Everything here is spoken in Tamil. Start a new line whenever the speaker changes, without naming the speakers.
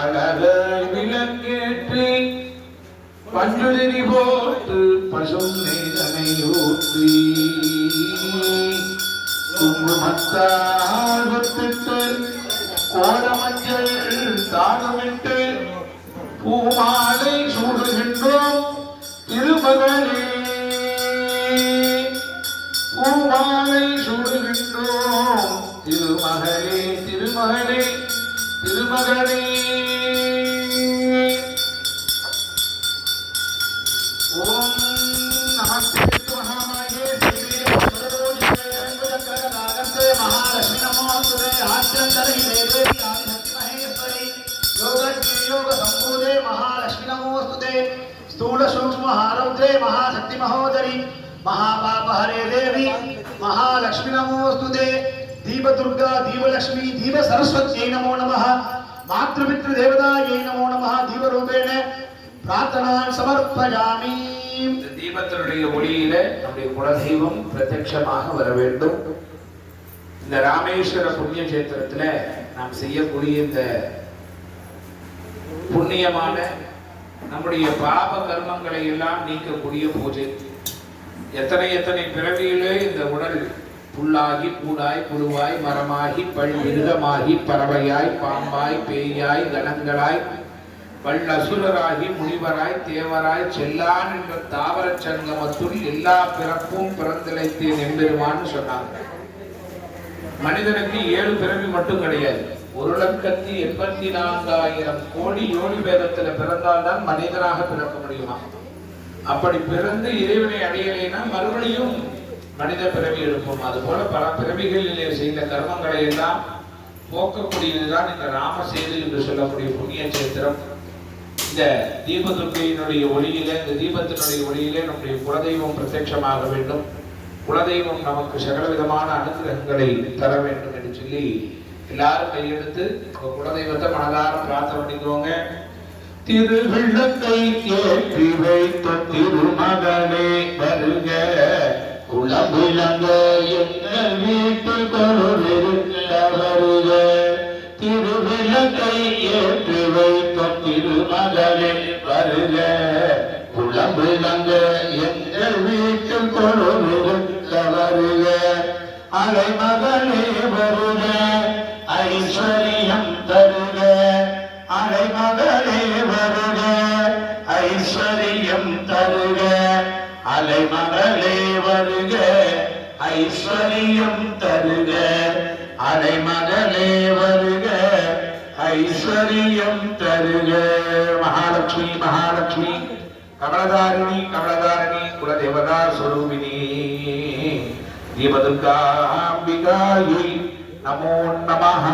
அழகாய் விளக்கேற்றி பஞ்சுதிரி போட்டு பசும் நெய்தனையூற்றி குங்குமத்தால் ஒத்திட்டு கோலமஞ்சள் தானமிட்டு பூமாலை சூடுகின்றோம் திருமகளே, பூமாலை சூடுகின்றோம் திருமகளே, திருமகளே, திருமகளே. ஓம் நமஸ்தே மகாமாயே महालक्ष्मी नमोस्तुते आद्यन्तरहिते देवी आदिशक्ति महेश्वरी योगज्ञे योग संभूते महालक्ष्मी नमोस्तुते स्थूल सूक्ष्म आरौद्रे महाशक्ति महोदरी महापापहरे देवी महालक्ष्मी नमोस्तुते दीप दुर्गा दीप लक्ष्मी दीप सरस्वत्यै नमो नमः मातृपितृ देवतायै नमो नमः दीप रूपेण प्रार्थना समर्पयामि. தீபத்தினுடைய ஒளியில நம்முடைய குலதெய்வம் பிரத்யட்சமாக வர வேண்டும். இந்த ராமேஸ்வர புண்ணிய கஷேத்திரத்துல நாம் செய்யக்கூடிய இந்த புண்ணியமான நம்முடைய பாப கர்மங்களை எல்லாம் நீக்கக்கூடிய பூஜை. எத்தனை எத்தனை பிறவியிலே இந்த உடல் புல்லாகி பூடாய் புழுவாய் மரமாகி பல் மிருகமாகி பறவையாய் பாம்பாய் பேயாய் கணங்களாய் வல்லசுரராகி முனிவராய் தேவராய் செல்லான் என்ற தாவர சங்கமத்துள் எல்லா பிறப்பும் பிறந்திழைத்தேன் எம்பெருமான்னு சொன்னாங்க. மனிதனுக்கு 7 பிறவி மட்டும் கிடையாது. 1,84,000 கோடி யோனி பேதத்துல பிறந்தால்தான் மனிதனாக பிறக்க முடியுமா? அப்படி பிறந்து இறைவனை அடையலைன்னா மறுபடியும் மனித பிறவி எடுப்போம். அதுபோல பல பிறவிகளிலே செய்த கர்மங்களை எல்லாம் போக்கக்கூடியதுதான் இந்த ராமசேது என்று சொல்லக்கூடிய புண்ணிய கஷேத்திரம். இந்த தீபதுர்க்கையினுடைய ஒளியிலே, இந்த தீபத்தினுடைய ஒளியிலே நம்முடைய குலதெய்வம் பிரத்யட்சமாக வேண்டும். குலதெய்வம் நமக்கு சகல விதமான அனுகிரகங்களை தர வேண்டும் என்று சொல்லி எல்லாரும் கையெடுத்து குலதெய்வத்தை மனதார பிரார்த்தனை பண்ணிக்கோங்க. திருவிளக்கை ஏற்றி வைத்த திருமகனே வருக, குலவிளங்க எங்கள் வீட்டில் கொண்டிருக்க வருக. திருவிளக்கை ஏற்றி வைத்த திருமகனே வருக, குலவிளங்க எங்கள் வீட்டில் கொண்டிருக்க வருக. அலைமகளே வருக, ஐஸ்வரியம் தருக. அலைமகளே வருக, ஐஸ்வரியம் தருக. அலைமகளே வருக, ஐஸ்வரியம் தருக. அலைமகளே வருக, ஐஸ்வரியம் தருக. மகாலட்சுமி மகாலட்சுமி கமலதாரிணி கமலதாரிணி குலதேவதா ஸ்வரூபிணி தீபதுர்காம்பிகாயை நமோ நமஹ.